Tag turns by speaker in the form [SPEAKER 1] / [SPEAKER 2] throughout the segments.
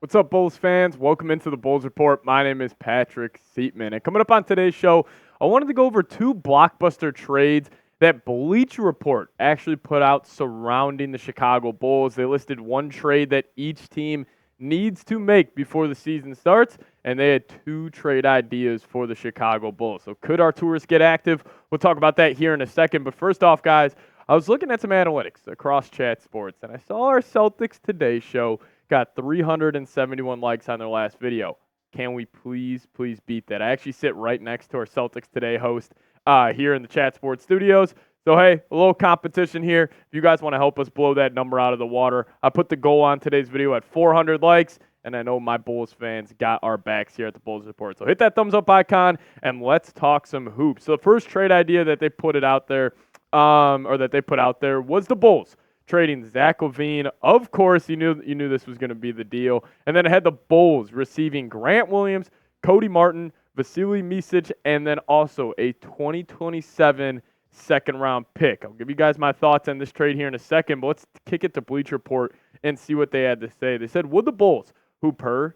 [SPEAKER 1] What's up, Bulls fans? Welcome into the Bulls Report. My name is Patrick Siepman, and coming up on today's show, I wanted to go over two blockbuster trades that Bleacher Report actually put out surrounding the Chicago Bulls. They listed one trade that each team needs to make before the season starts, and they had two trade ideas for the Chicago Bulls. So could our tourists get active? We'll talk about that here in a second. But first off, guys, I was looking at some analytics across Chat Sports, and I saw our Celtics Today show got 371 likes on their last video. Can we please beat that? I actually sit right next to our Celtics Today host here in the Chat Sports studios. So, hey, a little competition here. If you guys want to help us blow that number out of the water, I put the goal on today's video at 400 likes, and I know my Bulls fans got our backs here at the Bulls Report. So hit that thumbs up icon, and let's talk some hoops. So the first trade idea that they put out there, was the Bulls trading Zach LaVine. Of course, you knew this was going to be the deal. And then it had the Bulls receiving Grant Williams, Cody Martin, Vasilij Micić, and then also a 2027 second-round pick. I'll give you guys my thoughts on this trade here in a second, but let's kick it to Bleacher Report and see what they had to say. They said, would the Bulls, who per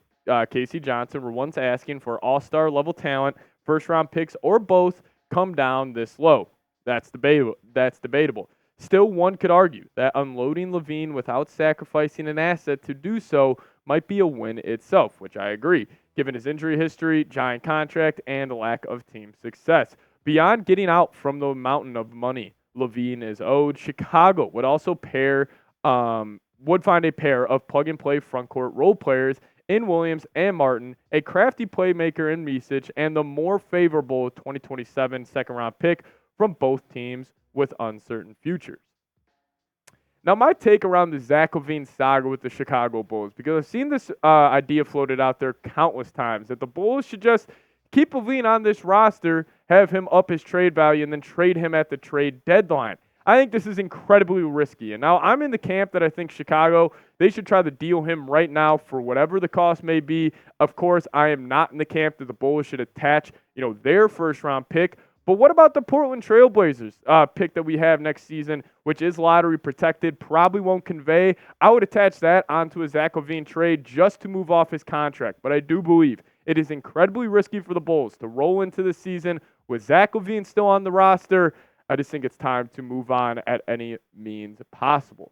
[SPEAKER 1] Casey Johnson were once asking for all-star level talent, first-round picks, or both, come down this low? That's debatable. Still, one could argue that unloading LaVine without sacrificing an asset to do so might be a win itself, which I agree, given his injury history, giant contract, and lack of team success. Beyond getting out from the mountain of money LaVine is owed, Chicago would also find a pair of plug-and-play frontcourt role players in Williams and Martin, a crafty playmaker in Micić, and the more favorable 2027 second-round pick from both teams with uncertain futures. Now, my take around the Zach LaVine saga with the Chicago Bulls, because I've seen this idea floated out there countless times, that the Bulls should just keep LaVine on this roster, have him up his trade value, and then trade him at the trade deadline. I think this is incredibly risky. And now I'm in the camp that I think Chicago, they should try to deal him right now for whatever the cost may be. Of course, I am not in the camp that the Bulls should attach, their first-round pick. But what about the Portland Trailblazers pick that we have next season, which is lottery protected, probably won't convey? I would attach that onto a Zach LaVine trade just to move off his contract. But I do believe it is incredibly risky for the Bulls to roll into the season with Zach LaVine still on the roster. I just think it's time to move on at any means possible.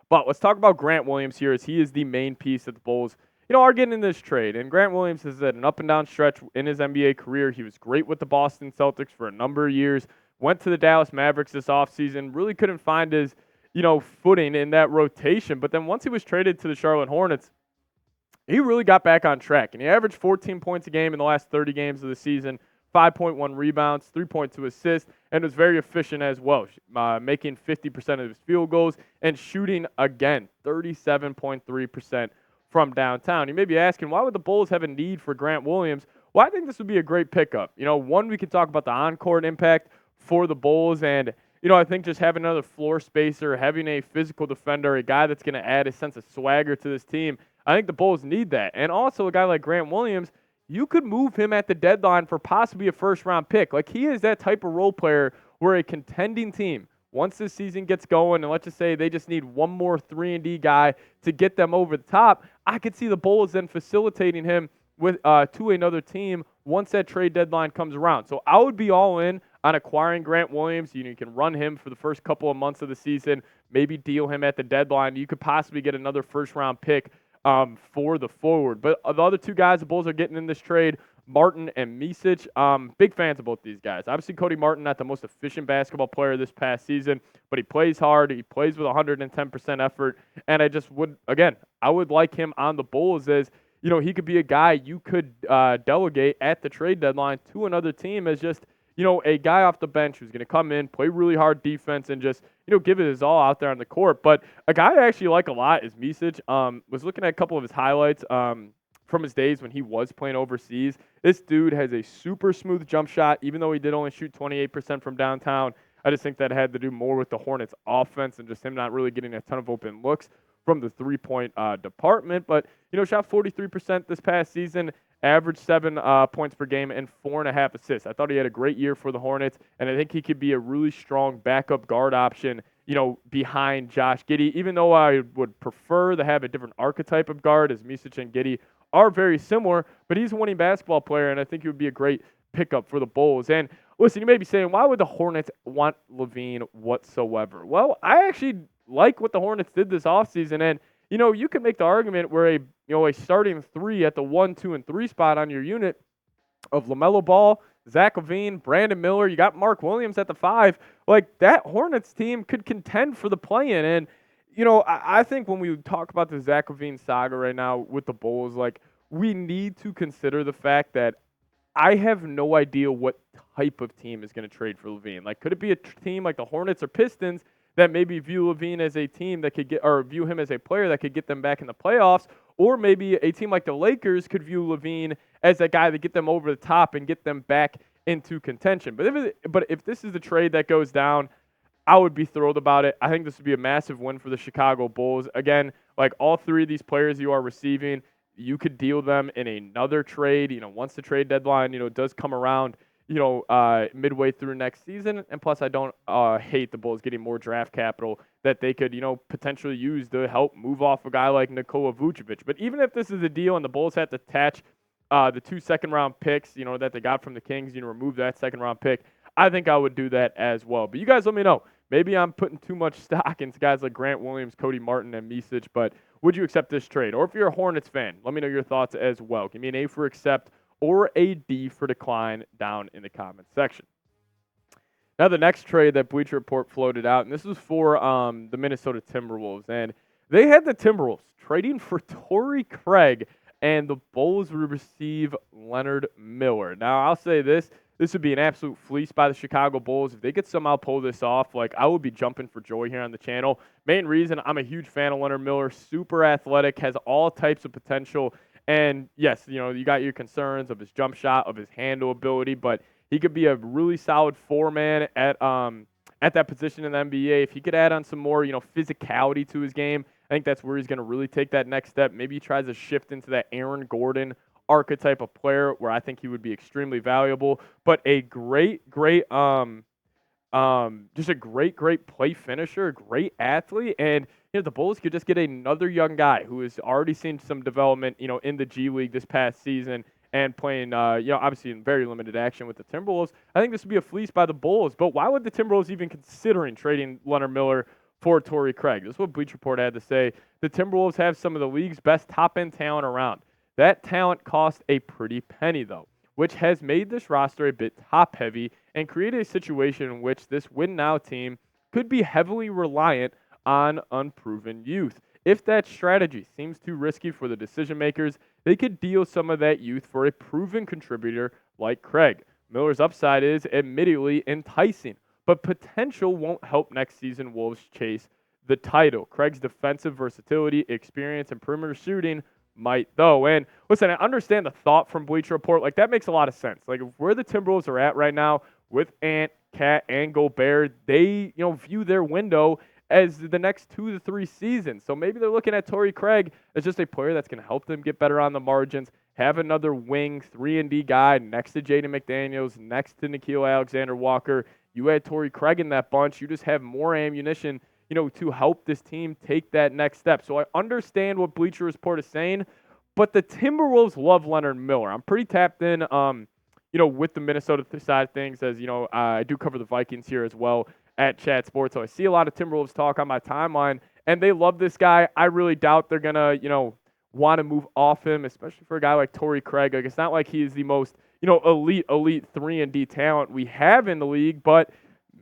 [SPEAKER 1] But let's talk about Grant Williams here, as he is the main piece that the Bulls are getting in this trade. And Grant Williams has had an up-and-down stretch in his NBA career. He was great with the Boston Celtics for a number of years. Went to the Dallas Mavericks this offseason. Really couldn't find his, footing in that rotation. But then once he was traded to the Charlotte Hornets, he really got back on track. And he averaged 14 points a game in the last 30 games of the season, 5.1 rebounds, 3.2 assists, and was very efficient as well, making 50% of his field goals and shooting, again, 37.3% from downtown. You may be asking, why would the Bulls have a need for Grant Williams? Well, I think this would be a great pickup. One, we can talk about the on-court impact for the Bulls, and, I think just having another floor spacer, having a physical defender, a guy that's going to add a sense of swagger to this team, I think the Bulls need that. And also a guy like Grant Williams, you could move him at the deadline for possibly a first-round pick. Like, he is that type of role player where a contending team, once this season gets going, and let's just say they just need one more 3-and-D guy to get them over the top, I could see the Bulls then facilitating him with to another team once that trade deadline comes around. So I would be all in on acquiring Grant Williams. You can run him for the first couple of months of the season, maybe deal him at the deadline. You could possibly get another first-round pick for the forward. But the other two guys the Bulls are getting in this trade, Martin and Micić, big fans of both these guys. Obviously, Cody Martin, not the most efficient basketball player this past season, but he plays hard. He plays with 110% effort. And I would like him on the Bulls as, he could be a guy you could delegate at the trade deadline to another team as just, a guy off the bench who's going to come in, play really hard defense, and just, give it his all out there on the court. But a guy I actually like a lot is Micić. Was looking at a couple of his highlights from his days when he was playing overseas. This dude has a super smooth jump shot, even though he did only shoot 28% from downtown. I just think that had to do more with the Hornets' offense and just him not really getting a ton of open looks from the three-point department. But, shot 43% this past season, averaged 7 points per game and 4.5 assists. I thought he had a great year for the Hornets, and I think he could be a really strong backup guard option behind Josh Giddey, even though I would prefer to have a different archetype of guard, as Micic and Giddey are very similar, but he's a winning basketball player, and I think he would be a great pickup for the Bulls. And listen, you may be saying, why would the Hornets want LaVine whatsoever? Well, I actually like what the Hornets did this offseason, and you can make the argument where a starting three at the 1, 2, and 3 spot on your unit of LaMelo Ball, Zach LaVine, Brandon Miller, you got Mark Williams at the 5. Like, that Hornets team could contend for the play-in. And, I think when we talk about the Zach LaVine saga right now with the Bulls, like, we need to consider the fact that I have no idea what type of team is going to trade for LaVine. Like, could it be a team like the Hornets or Pistons that maybe view LaVine as a team that could view him as a player that could get them back in the playoffs? Or maybe a team like the Lakers could view LaVine as a guy to get them over the top and get them back into contention. But if this is the trade that goes down, I would be thrilled about it. I think this would be a massive win for the Chicago Bulls. Again, like, all three of these players you are receiving, you could deal them in another trade, once the trade deadline, does come around, midway through next season. And plus, I don't hate the Bulls getting more draft capital that they could, potentially use to help move off a guy like Nikola Vucevic. But even if this is a deal and the Bulls have to attach the 2 second-round picks, that they got from the Kings, remove that second-round pick, I think I would do that as well. But you guys let me know. Maybe I'm putting too much stock into guys like Grant Williams, Cody Martin, and Micic, but would you accept this trade? Or if you're a Hornets fan, let me know your thoughts as well. Give me an A for accept or a D for decline down in the comments section. Now, the next trade that Bleacher Report floated out, and this was for the Minnesota Timberwolves, and they had the Timberwolves trading for Tory Craig, and the Bulls would receive Leonard Miller. Now, I'll say this would be an absolute fleece by the Chicago Bulls. If they could somehow pull this off, like, I would be jumping for joy here on the channel. Main reason, I'm a huge fan of Leonard Miller, super athletic, has all types of potential. And yes, you got your concerns of his jump shot, of his handle ability, but he could be a really solid 4-man at that position in the NBA. If he could add on some more, physicality to his game, I think that's where he's going to really take that next step. Maybe he tries to shift into that Aaron Gordon archetype of player where I think he would be extremely valuable, but a great just a great play finisher, great athlete. And the Bulls could just get another young guy who has already seen some development, in the G League this past season and playing, obviously in very limited action with the Timberwolves. I think this would be a fleece by the Bulls, but why would the Timberwolves even considering trading Leonard Miller for Tory Craig? This is what Bleacher Report had to say. The Timberwolves have some of the league's best top-end talent around. That talent cost a pretty penny, though, which has made this roster a bit top-heavy and created a situation in which this win-now team could be heavily reliant on unproven youth. If that strategy seems too risky for the decision-makers, they could deal some of that youth for a proven contributor like Craig. Miller's upside is admittedly enticing, but potential won't help next season Wolves chase the title. Craig's defensive versatility, experience, and perimeter shooting might, though. And listen, I understand the thought from Bleacher Report. Like, that makes a lot of sense. Like, where the Timberwolves are at right now with Ant, Cat, and Gobert, they, view their window as the next 2 to 3 seasons. So maybe they're looking at Tory Craig as just a player that's going to help them get better on the margins, have another wing 3-and-D guy next to Jaden McDaniels, next to Nickeil Alexander-Walker. You add Tory Craig in that bunch, you just have more ammunition to help this team take that next step. So I understand what Bleacher Report is saying, but the Timberwolves love Leonard Miller. I'm pretty tapped in, with the Minnesota side of things, as, I do cover the Vikings here as well at Chat Sports. So I see a lot of Timberwolves talk on my timeline, and they love this guy. I really doubt they're going to, want to move off him, especially for a guy like Tory Craig. Like, it's not like he's the most, elite 3-and-D talent we have in the league, but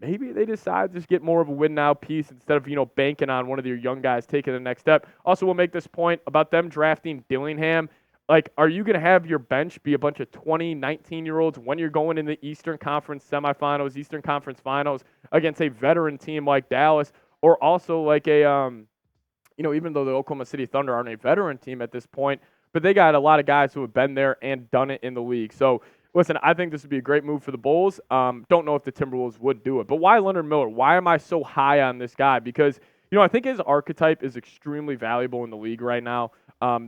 [SPEAKER 1] maybe they decide to just get more of a win-now piece instead of, banking on one of their young guys taking the next step. Also, we'll make this point about them drafting Dillingham. Like, are you going to have your bench be a bunch of 20, 19-year-olds when you're going in the Eastern Conference semifinals, Eastern Conference finals against a veteran team like Dallas, or also like a, even though the Oklahoma City Thunder aren't a veteran team at this point, but they got a lot of guys who have been there and done it in the league. So, listen, I think this would be a great move for the Bulls. Don't know if the Timberwolves would do it. But why Leonard Miller? Why am I so high on this guy? Because, I think his archetype is extremely valuable in the league right now.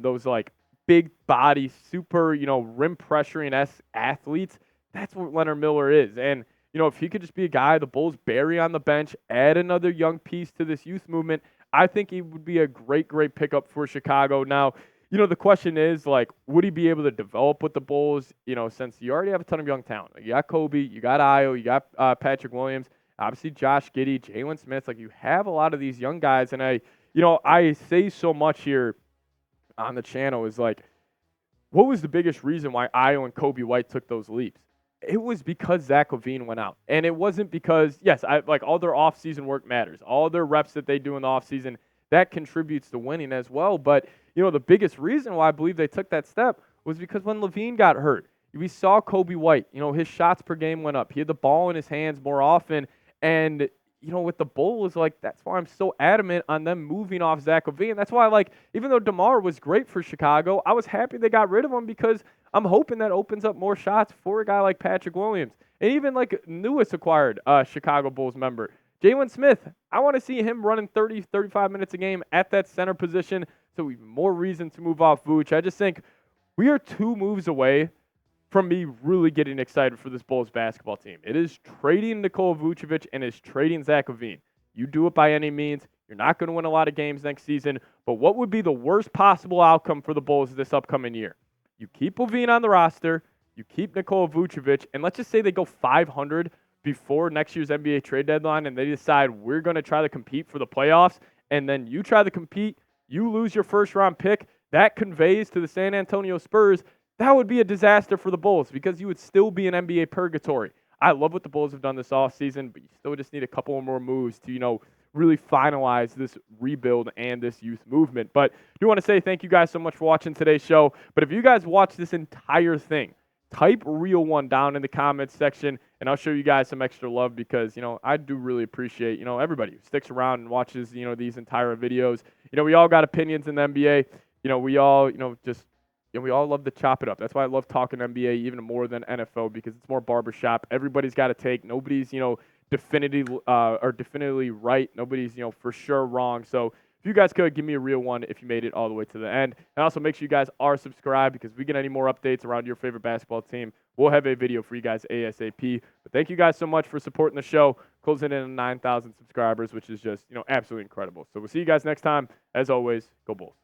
[SPEAKER 1] Those, like, big body, super, rim pressuring athletes, that's what Leonard Miller is. And if he could just be a guy the Bulls bury on the bench, add another young piece to this youth movement, I think he would be a great, great pickup for Chicago. Now, the question is, like, would he be able to develop with the Bulls, since you already have a ton of young talent. Like, you got Kobe, you got Ayo, you got Patrick Williams, obviously Josh Giddey, Jalen Smith. Like, you have a lot of these young guys, and I say so much here on the channel is like, what was the biggest reason why Ayo and Kobe White took those leaps? It was because Zach LaVine went out. And it wasn't because, yes, all their offseason work matters. All their reps that they do in the offseason, that contributes to winning as well. But, the biggest reason why I believe they took that step was because when LaVine got hurt, we saw Kobe White, his shots per game went up. He had the ball in his hands more often. And, with the Bulls, like, that's why I'm so adamant on them moving off Zach LaVine. That's why, like, even though DeMar was great for Chicago, I was happy they got rid of him because I'm hoping that opens up more shots for a guy like Patrick Williams. And even, like, newest acquired Chicago Bulls member, Jalen Smith. I want to see him running 30, 35 minutes a game at that center position, so even more reason to move off Vooch. I just think we are 2 moves away from me really getting excited for this Bulls basketball team. It is trading Nikola Vucevic and is trading Zach LaVine. You do it by any means. You're not going to win a lot of games next season, but what would be the worst possible outcome for the Bulls this upcoming year? You keep LaVine on the roster, you keep Nikola Vucevic, and let's just say they go 500 before next year's NBA trade deadline and they decide we're going to try to compete for the playoffs, and then you try to compete, you lose your first-round pick, that conveys to the San Antonio Spurs. That would be a disaster for the Bulls because you would still be in NBA purgatory. I love what the Bulls have done this offseason, but you still just need a couple more moves to, really finalize this rebuild and this youth movement. But I do want to say thank you guys so much for watching today's show. But if you guys watch this entire thing, type real one down in the comments section, and I'll show you guys some extra love because, I do really appreciate, everybody who sticks around and watches, these entire videos. We all got opinions in the NBA. We all, we all love to chop it up. That's why I love talking NBA even more than NFL because it's more barbershop. Everybody's got a take. Nobody's, definitively right. Nobody's, for sure wrong. So if you guys could give me a real one if you made it all the way to the end. And also make sure you guys are subscribed because if we get any more updates around your favorite basketball team, we'll have a video for you guys ASAP. But thank you guys so much for supporting the show. Closing in on 9,000 subscribers, which is just, absolutely incredible. So we'll see you guys next time. As always, go Bulls.